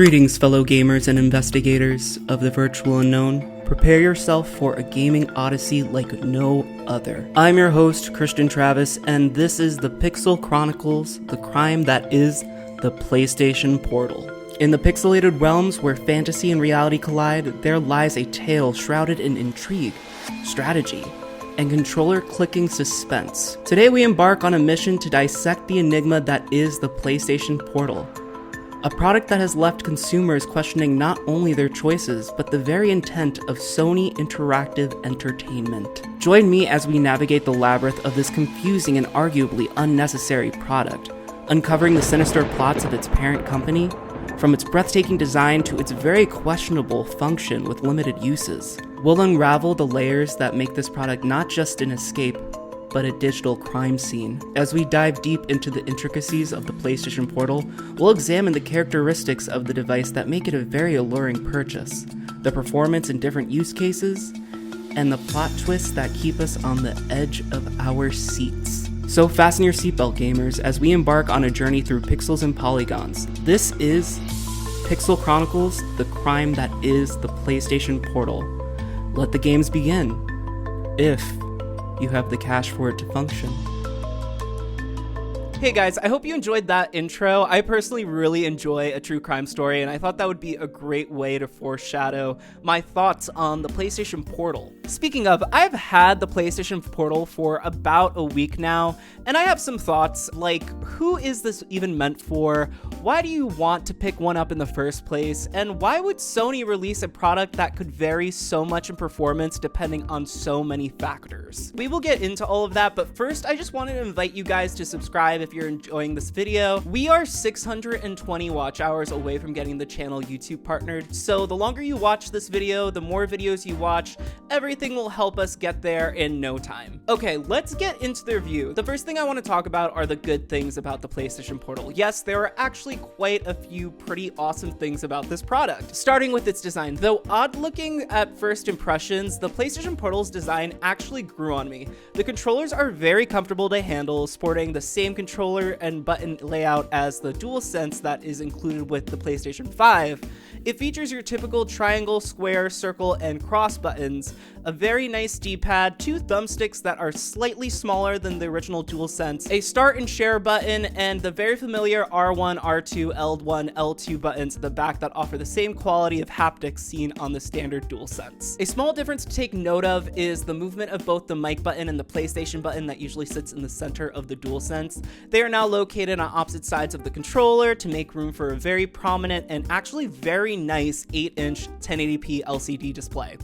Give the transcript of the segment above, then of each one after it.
Greetings, fellow gamers and investigators of the virtual unknown. Prepare yourself for a gaming odyssey like no other. I'm your host, Christian Travis, and this is the Pixel Chronicles, the crime that is the PlayStation Portal. In the pixelated realms where fantasy and reality collide, there lies a tale shrouded in intrigue, strategy, and controller-clicking suspense. Today we embark on a mission to dissect the enigma that is the PlayStation Portal. A product that has left consumers questioning not only their choices, but the very intent of Sony Interactive Entertainment. Join me as we navigate the labyrinth of this confusing and arguably unnecessary product, uncovering the sinister plots of its parent company, from its breathtaking design to its very questionable function with limited uses. We'll unravel the layers that make this product not just an escape, but a digital crime scene. As we dive deep into the intricacies of the PlayStation Portal, we'll examine the characteristics of the device that make it a very alluring purchase, the performance in different use cases, and the plot twists that keep us on the edge of our seats. So fasten your seatbelt, gamers, as we embark on a journey through pixels and polygons. This is Pixel Chronicles, the crime that is the PlayStation Portal. Let the games begin, if you have the cash for it to function. Hey guys, I hope you enjoyed that intro. I personally really enjoy a true crime story, and I thought that would be a great way to foreshadow my thoughts on the PlayStation Portal. Speaking of, I've had the PlayStation Portal for about a week now, and I have some thoughts like, who is this even meant for? Why do you want to pick one up in the first place? And why would Sony release a product that could vary so much in performance depending on so many factors? We will get into all of that, but first I just wanted to invite you guys to subscribe if you're enjoying this video. We are 620 watch hours away from getting the channel YouTube partnered, so the longer you watch this video, the more videos you watch, everything will help us get there in no time. Okay, let's get into the review. The first thing I want to talk about are the good things about the PlayStation Portal. Yes, there are actually quite a few pretty awesome things about this product, starting with its design. Though odd looking at first impressions, the PlayStation Portal's design actually grew on me. The controllers are very comfortable to handle, sporting the same controller and button layout as the DualSense that is included with the PlayStation 5. It features your typical triangle, square, circle, and cross buttons, a very nice D-pad, two thumbsticks that are slightly smaller than the original DualSense, a start and share button, and the very familiar R1, R2, L1, L2 buttons at the back that offer the same quality of haptics seen on the standard DualSense. A small difference to take note of is the movement of both the mic button and the PlayStation button that usually sits in the center of the DualSense. They are now located on opposite sides of the controller to make room for a very prominent and actually very nice 8-inch 1080p LCD display.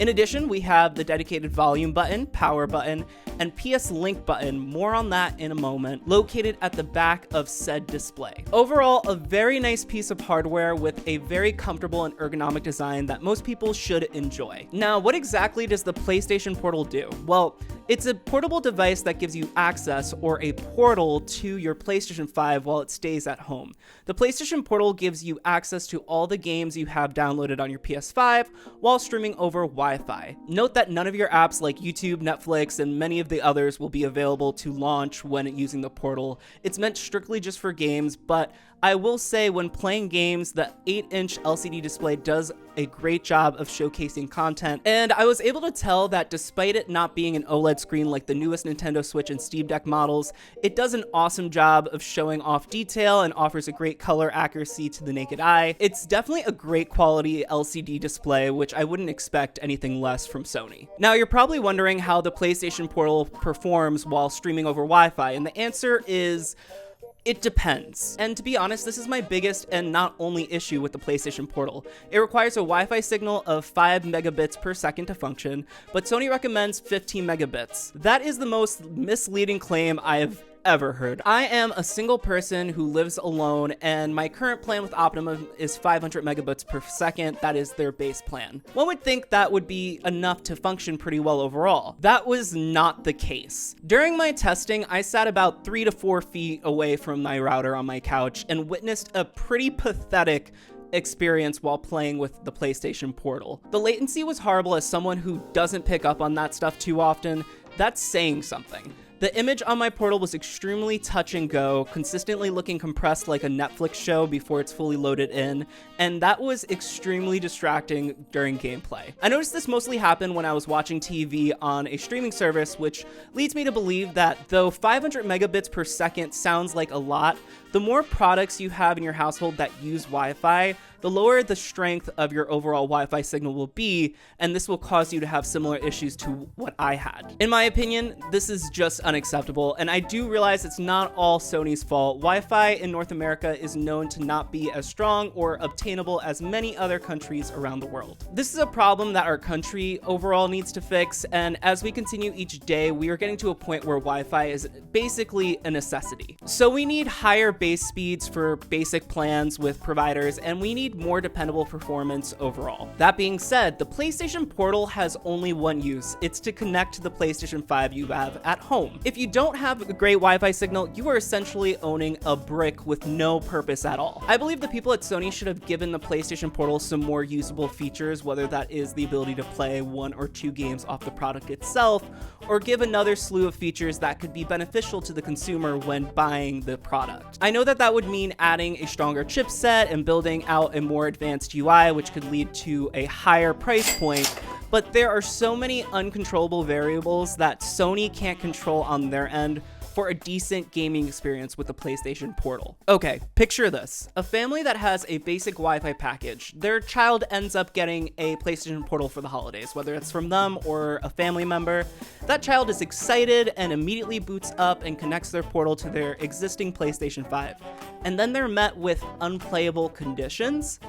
In addition, we have the dedicated volume button, power button, and PS Link button, more on that in a moment, located at the back of said display. Overall, a very nice piece of hardware with a very comfortable and ergonomic design that most people should enjoy. Now, what exactly does the PlayStation Portal do? Well, it's a portable device that gives you access, or a portal, to your PlayStation 5 while it stays at home. The PlayStation Portal gives you access to all the games you have downloaded on your PS5 while streaming over Wi-Fi. Note that none of your apps like YouTube, Netflix, and many of the others will be available to launch when using the portal. It's meant strictly just for games, but I will say when playing games, the 8-inch LCD display does a great job of showcasing content, and I was able to tell that despite it not being an OLED screen like the newest Nintendo Switch and Steam Deck models, it does an awesome job of showing off detail and offers a great color accuracy to the naked eye. It's definitely a great quality LCD display, which I wouldn't expect anything less from Sony. Now, you're probably wondering how the PlayStation Portal performs while streaming over Wi-Fi, and the answer is, it depends. And to be honest, this is my biggest and not only issue with the PlayStation Portal. It requires a Wi-Fi signal of 5 megabits per second to function, but Sony recommends 15 megabits. That is the most misleading claim I have ever heard. I am a single person who lives alone, and my current plan with Optimum is 500 megabits per second. That is their base plan. One would think that would be enough to function pretty well overall. That was not the case. During my testing, I sat about 3 to 4 feet away from my router on my couch and witnessed a pretty pathetic experience while playing with the PlayStation Portal. The latency was horrible. As someone who doesn't pick up on that stuff too often, that's saying something. The image on my portal was extremely touch and go, consistently looking compressed like a Netflix show before it's fully loaded in, and that was extremely distracting during gameplay. I noticed this mostly happened when I was watching TV on a streaming service, which leads me to believe that though 500 megabits per second sounds like a lot, the more products you have in your household that use Wi-Fi, the lower the strength of your overall Wi-Fi signal will be, and this will cause you to have similar issues to what I had. In my opinion, this is just unacceptable, and I do realize it's not all Sony's fault. Wi-Fi in North America is known to not be as strong or obtainable as many other countries around the world. This is a problem that our country overall needs to fix, and as we continue each day, we are getting to a point where Wi-Fi is basically a necessity. So we need higher base speeds for basic plans with providers, and we need more dependable performance overall. That being said, the PlayStation Portal has only one use. It's to connect to the PlayStation 5 you have at home. If you don't have a great Wi-Fi signal, you are essentially owning a brick with no purpose at all. I believe the people at Sony should have given the PlayStation Portal some more usable features, whether that is the ability to play 1 or 2 games off the product itself, or give another slew of features that could be beneficial to the consumer when buying the product. I know that that would mean adding a stronger chipset and building out a more advanced UI, which could lead to a higher price point, but there are so many uncontrollable variables that Sony can't control on their end for a decent gaming experience with the PlayStation Portal. Okay, picture this. A family that has a basic Wi-Fi package. Their child ends up getting a PlayStation Portal for the holidays, whether it's from them or a family member. That child is excited and immediately boots up and connects their portal to their existing PlayStation 5. And then they're met with unplayable conditions.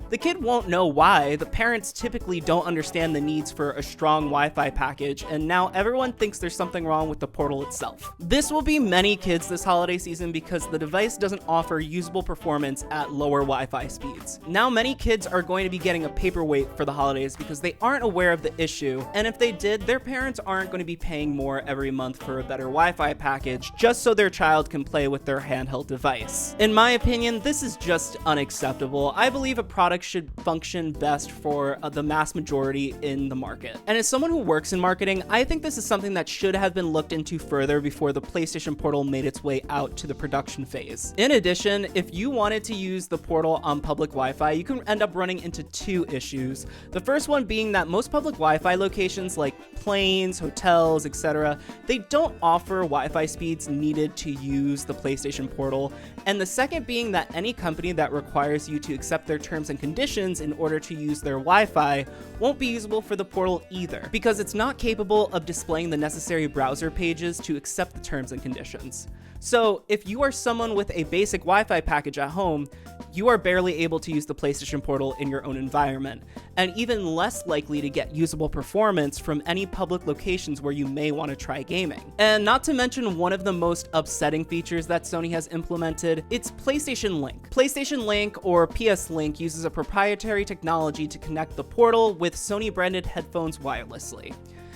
The kid won't know why. The parents typically don't understand the needs for a strong Wi-Fi package, and now everyone thinks there's something wrong with the portal itself. This will be many kids this holiday season because the device doesn't offer usable performance at lower Wi-Fi speeds. Now many kids are going to be getting a paperweight for the holidays because they aren't aware of the issue, and if they did, their parents aren't going to be paying more every month for a better Wi-Fi package just so their child can play with their handheld device. In my opinion, this is just unacceptable. I believe a product should function best for the mass majority in the market. And as someone who works in marketing, I think this is something that should have been looked into further before the PlayStation Portal made its way out to the production phase. In addition, if you wanted to use the portal on public Wi-Fi, you can end up running into 2 issues. The first one being that most public Wi-Fi locations like planes, hotels, etc., they don't offer Wi-Fi speeds needed to use the PlayStation Portal. And the second being that any company that requires you to accept their terms and conditions in order to use their Wi-Fi won't be usable for the portal either, because it's not capable of displaying the necessary browser pages to accept the terms and conditions. So if you are someone with a basic Wi-Fi package at home, you are barely able to use the PlayStation Portal in your own environment, and even less likely to get usable performance from any public locations where you may want to try gaming. And not to mention one of the most upsetting features that Sony has implemented, it's PlayStation Link. PlayStation Link, or PS Link, uses a proprietary technology to connect the portal with Sony-branded headphones wirelessly.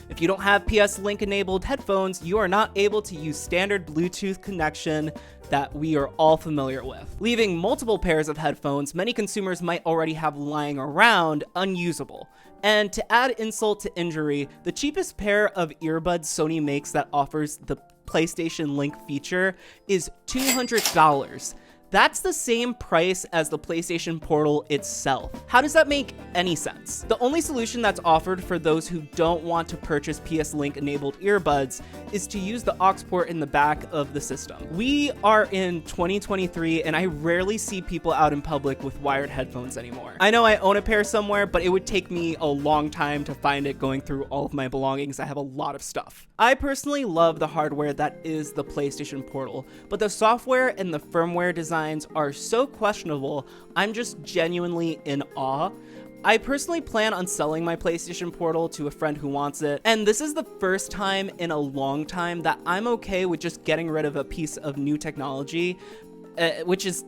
If you don't have PS Link enabled headphones, you are not able to use standard Bluetooth connection that we are all familiar with, leaving multiple pairs of headphones many consumers might already have lying around unusable. And to add insult to injury, the cheapest pair of earbuds Sony makes that offers the PlayStation Link feature is $200. That's the same price as the PlayStation Portal itself. How does that make any sense? The only solution that's offered for those who don't want to purchase PS Link enabled earbuds is to use the aux port in the back of the system. We are in 2023 and I rarely see people out in public with wired headphones anymore. I know I own a pair somewhere, but it would take me a long time to find it going through all of my belongings. I have a lot of stuff. I personally love the hardware that is the PlayStation Portal, but the software and the firmware designs are so questionable, I'm just genuinely in awe. I personally plan on selling my PlayStation Portal to a friend who wants it, and this is the first time in a long time that I'm okay with just getting rid of a piece of new technology, which is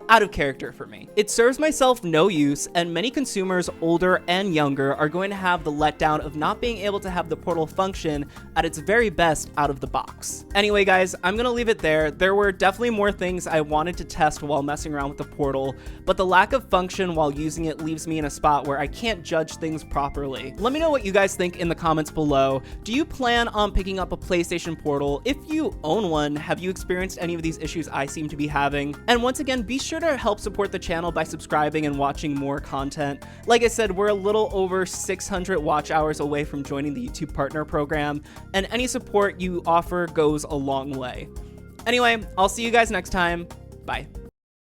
out of character for me. It serves myself no use, and many consumers, older and younger, are going to have the letdown of not being able to have the portal function at its very best out of the box. Anyway guys, I'm gonna leave it there. There were definitely more things I wanted to test while messing around with the portal, but the lack of function while using it leaves me in a spot where I can't judge things properly. Let me know what you guys think in the comments below. Do you plan on picking up a PlayStation Portal? If you own one, have you experienced any of these issues I seem to be having? And once again, be sure to help support the channel by subscribing and watching more content. Like I said, we're a little over 600 watch hours away from joining the YouTube Partner Program, and any support you offer goes a long way. Anyway, I'll see you guys next time. Bye.